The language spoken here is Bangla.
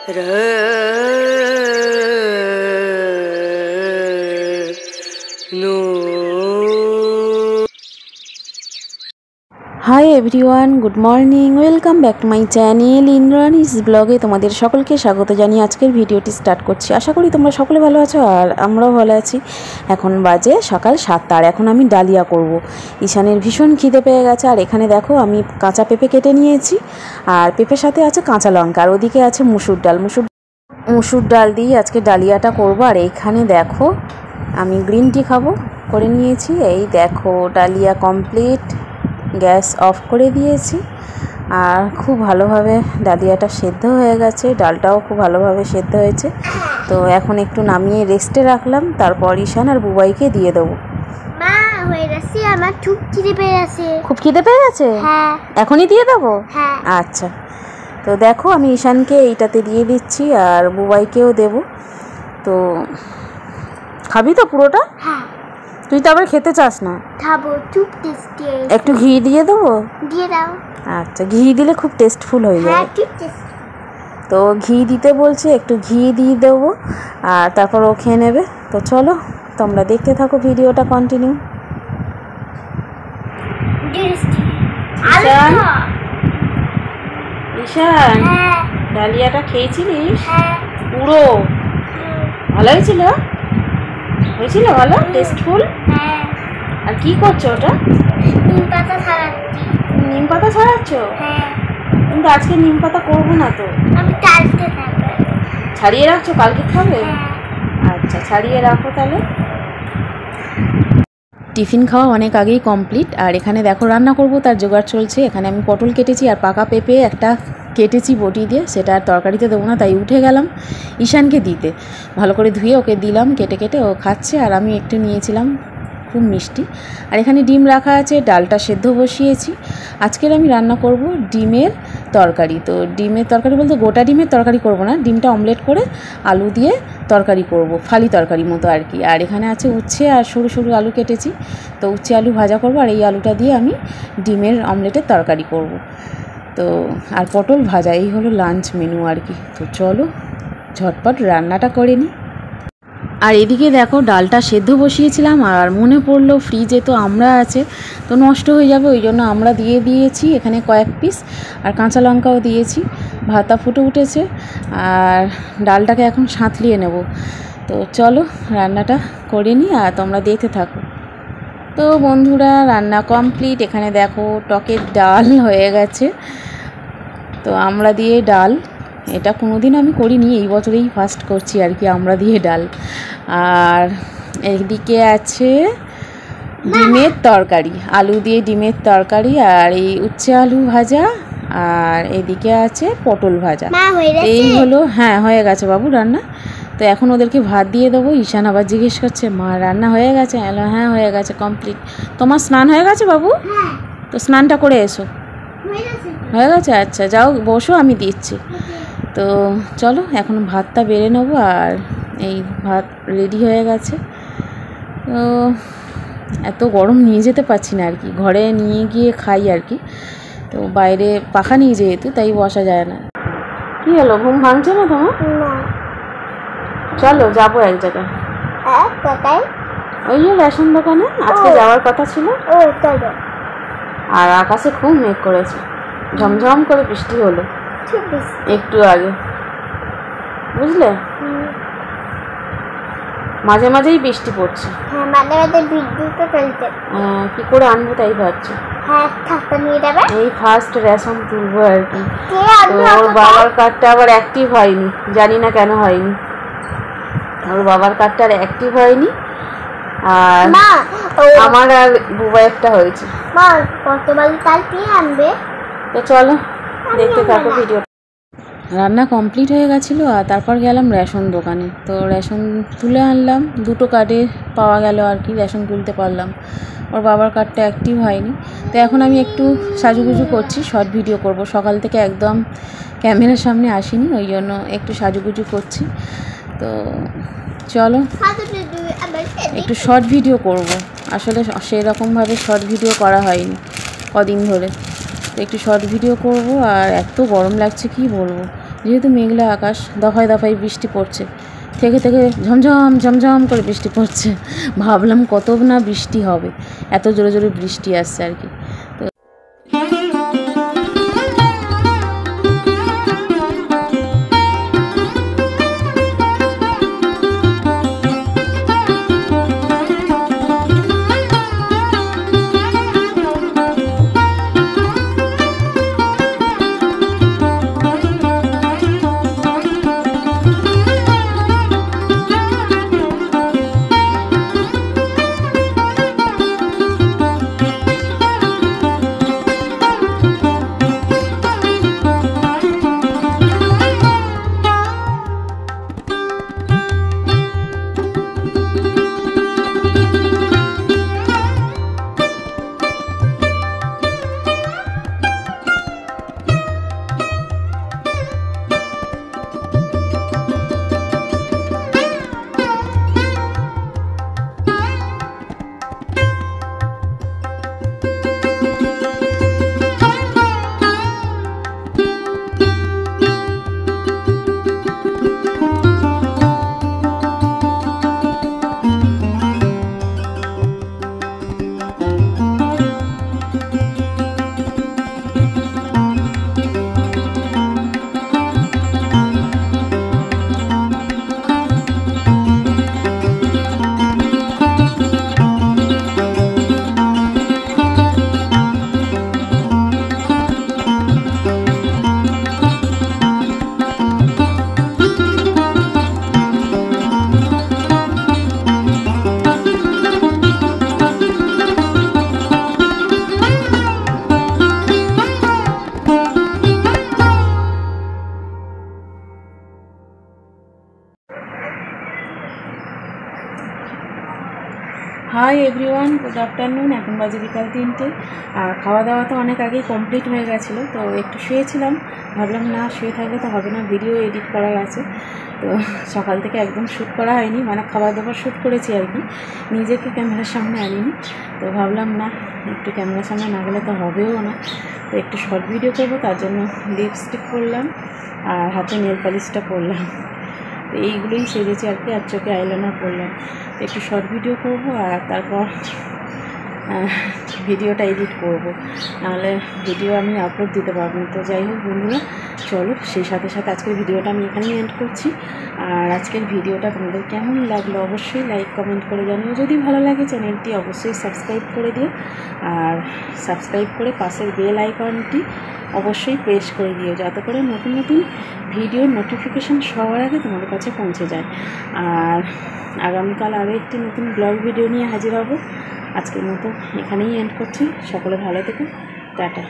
High everyone, good morning, welcome back to my channel Indrani's ব্লগে তোমাদের সকলকে স্বাগত জানিয়ে আজকের ভিডিওটি স্টার্ট করছি। আশা করি তোমরা সকলে ভালো আছো আর আমরাও ভালো আছি। এখন বাজে সকাল 7টা আর এখন আমি ডালিয়া করব। ঈশানের ভীষণ খিদে পেয়ে গেছে আর এখানে দেখো আমি কাঁচা পেঁপে কেটে নিয়েছি আর পেঁপের সাথে আছে কাঁচা লঙ্কা আর ওদিকে আছে মুসুর ডাল দিয়ে আজকে ডালিয়াটা করব। আর এইখানে দেখো আমি গ্রিন টি খাবো করে নিয়েছি। এই দেখো ডালিয়া কমপ্লিট, গ্যাস অফ করে দিয়েছি আর খুব ভালোভাবে ডালিয়াটা সেদ্ধ হয়ে গেছে, ডালটাও খুব ভালোভাবে সেদ্ধ হয়েছে। তো এখন একটু নামিয়ে রেস্টে রাখলাম, তারপর ঈশান আর বুবাইকে দিয়ে দেবো। মা হয়ে গেছে, আমার খুব খিদে পেয়ে গেছে। খুব খিদে পেয়ে গেছে? হ্যাঁ। এখনই দিয়ে দেবো? হ্যাঁ। আচ্ছা, তো দেখো আমি ঈশানকে এইটাতে দিয়ে দিচ্ছি আর বুবাইকেও দেব। তো খাবি তো পুরোটা? হ্যাঁ। তুই তো আবার খেতে চাস না? খাবো, খুব টেস্টি। একটু ঘি দিয়ে দেবো? দিয়ে দাও। আচ্ছা, ঘি দিলে খুব টেস্টফুল হয়ে যাবে। হ্যাঁ, খুব টেস্টি। তো ঘি দিতে বলছে, একটু ঘি দিয়ে দেবো আর তারপর ও খেয়ে নেবে। তো চলো তোমরা দেখতে থাকো ভিডিওটা কন্টিনিউ। ঈশান, ডালিয়াটা খেয়েছিলিস? পুরো ভালো হয়েছিল? হয়েছিল ভালো, টেস্টফুল? আর কি করছো ওটা? নিম পাতা ছাড়াচ্ছি। নিম পাতা ছাড়াচ্ছ? কিন্তু আজকে নিম পাতা করবো না তো, আমি কালকে খাবো। ছাড়িয়ে রাখছো, কালকে খাবে? আচ্ছা, ছাড়িয়ে রাখো তাহলে। টিফিন খাওয়া অনেক আগেই কমপ্লিট আর এখানে দেখো রান্না করব তার জোগাড় চলছে। এখানে আমি পটল কেটেছি আর পাকা পেঁপে একটা কেটেছি বটি দিয়ে, সেটা আর তরকারিতে দেবো না, তাই উঠে গেলাম ঈশানকে দিতে। ভালো করে ধুয়ে ওকে দিলাম, কেটে কেটে ও খাচ্ছে আর আমি একটু নিয়েছিলাম, খুব মিষ্টি। আর এখানে ডিম রাখা আছে, ডালটা সেদ্ধ বসিয়েছি। আজকের আমি রান্না করব ডিমের তরকারি। তো ডিমের তরকারি বলতে গোটা ডিমের তরকারি করব না, ডিমটা অমলেট করে আলু দিয়ে তরকারি করব, ফালি তরকারি মতো আর কি। আর এখানে আছে উচ্ছে আর সরু সরু আলু কেটেছি, তো উচ্ছে আলু ভাজা করব আর এই আলুটা দিয়ে আমি ডিমের অমলেটের তরকারি করব। তো আর পটল ভাজা, এই হলো লাঞ্চ মেনু আর কি। তো চলো ঝটপট রান্নাটা করে নিই। আর এদিকে দেখো ডালটা সেদ্ধ বসিয়েছিলাম আর মনে পড়লো ফ্রিজে তো আমড়া আছে, তো নষ্ট হয়ে যাবে, ওই জন্য আমরা দিয়ে দিয়েছি এখানে কয়েক পিস আর কাঁচা লঙ্কাও দিয়েছি। ভাতটা ফুটে উঠেছে আর ডালটাকে এখন সাঁতলিয়ে নেব। তো চলো রান্নাটা করে নিই আর তোমরা দেখতে থাকো। তো বন্ধুরা রান্না কমপ্লিট। এখানে দেখো টকের ডাল হয়ে গেছে, তো আমড়া দিয়ে ডাল, এটা কোনোদিন আমি করিনি, এই বছরেই ফার্স্ট করছি আর কি আমড়া দিয়ে ডাল। আর এদিকে আছে ডিমের তরকারি, আলু দিয়ে ডিমের তরকারি আর এই উচ্ছে আলু ভাজা আর এদিকে আছে পটল ভাজা। এই হলো, হ্যাঁ হয়ে গেছে বাবু রান্না। তো এখন ওদেরকে ভাত দিয়ে দেবো। ঈশান আবার জিজ্ঞেস করছে মা রান্না হয়ে গেছে? হ্যাঁ হয়ে গেছে, কমপ্লিট। তোমার স্নান হয়ে গেছে বাবু? তো স্নানটা করে এসো। হয়ে গেছে? আচ্ছা যাও বসো, আমি দিচ্ছি। তো চলো এখন ভাতটা বেড়ে নেবো আর এই ভাত রেডি হয়ে গেছে। তো এত গরম নিয়ে যেতে পারছি না আর কি, ঘরে নিয়ে গিয়ে খাই আর কি। তো বাইরে পাখা নিয়ে যেহেতু তাই বসা যায় না। কি হলো, ঘুম ভাঙছে না তোমার? চলো যাবো এক জায়গায়। কোথায়? ওই যে রেশন দোকানে আজকে যাওয়ার কথা ছিল। আর আকাশে খুব মেঘ করেছে, ঝমঝম করে বৃষ্টি হলো একটু আগে, বুঝলে? মাঝে মাঝেই বৃষ্টি পড়ছে। কি করে আনবো তাই ভাবছি। এই ফার্স্ট রেশন তুলবো আর কি। ওর বাবার কার্ডটা আবার অ্যাক্টিভ হয়নি, জানি না কেন হয়নি। ওর বাবার কার্ডটা আর অ্যাক্টিভ হয়নি আর আমার আর বুবা একটা হয়েছে। তো চলো দেখতে থাকো ভিডিও। রান্না কমপ্লিট হয়ে গেছিলো আর তারপর গেলাম রেশন দোকানে। তো রেশন তুলে আনলাম, দুটো কার্ডে পাওয়া গেল আর কি, রেশন তুলতে পারলাম। ওর বাবার কার্ডটা অ্যাক্টিভ হয়নি। তো এখন আমি একটু সাজুগুজু করছি, শর্ট ভিডিও করব। সকাল থেকে একদম ক্যামেরার সামনে আসিনি, ওই জন্য একটু সাজুগুজু করছি। তো চলো একটু শর্ট ভিডিও করব। আসলে সেরকমভাবে শর্ট ভিডিও করা হয়নি কদিন ধরে, তো একটু শর্ট ভিডিও করব। আর এত গরম লাগছে কি বলবো, যেহেতু মেঘলা আকাশ, দফায় দফায় বৃষ্টি পড়ছে, থেকে থেকে ঝমঝম ঝমঝম করে বৃষ্টি পড়ছে। ভাবলাম কত না বৃষ্টি হবে, এত জোরে জোরে বৃষ্টি আসছে আর কি। তো হাই এভরিওয়ান, গুড আফটারনুন। এখন বাজে বিকাল 3টে, আর খাওয়া দাওয়া তো অনেক আগেই কমপ্লিট হয়ে গেছিলো। তো একটু শুয়েছিলাম, ভাবলাম না শুয়ে থাকলে তো হবে না, ভিডিও এডিট করার আছে। তো সকাল থেকে একদম শ্যুট করা হয়নি, মানে খাবার দাবার শ্যুট করেছি আর কি, নিজেকে ক্যামেরার সামনে আনিনি। তো ভাবলাম না, একটু ক্যামেরার সামনে না গেলে তো হবেও না। তো একটু শর্ট ভিডিও করবো, তার জন্য লিপস্টিক করলাম আর হাতে নেল পালিশটা করলাম। তো এইগুলোই সেজেছি আর কি, আর চোখে আইলাইনার করলাম। তো একটু শর্ট ভিডিও করব আর তারপর ভিডিওটা এডিট করব, নাহলে ভিডিও আমি আপলোড দিতে পারবো না। তো যাই হোক বন্ধুরা, চলো সেই সাথে সাথে আজকের ভিডিওটা আমি এখানেই এন্ড করছি। আর আজকের ভিডিওটা তোমাদের কেমন লাগলো অবশ্যই লাইক কমেন্ট করে জানিও। যদি ভালো লাগে চ্যানেলটি অবশ্যই সাবস্ক্রাইব করে দিও, আর সাবস্ক্রাইব করে পাশের বেল আইকনটি অবশ্যই প্রেস করে দিও, যাতে করে নতুন নতুন ভিডিওর নোটিফিকেশান সবার আগে তোমাদের কাছে পৌঁছে যায়। আর আগামীকাল আরও একটি নতুন ব্লগ ভিডিও নিয়ে হাজির হব। আজকের মতো এখানেই এন্ড করছি। সকলে ভালো থেকো, টাটা।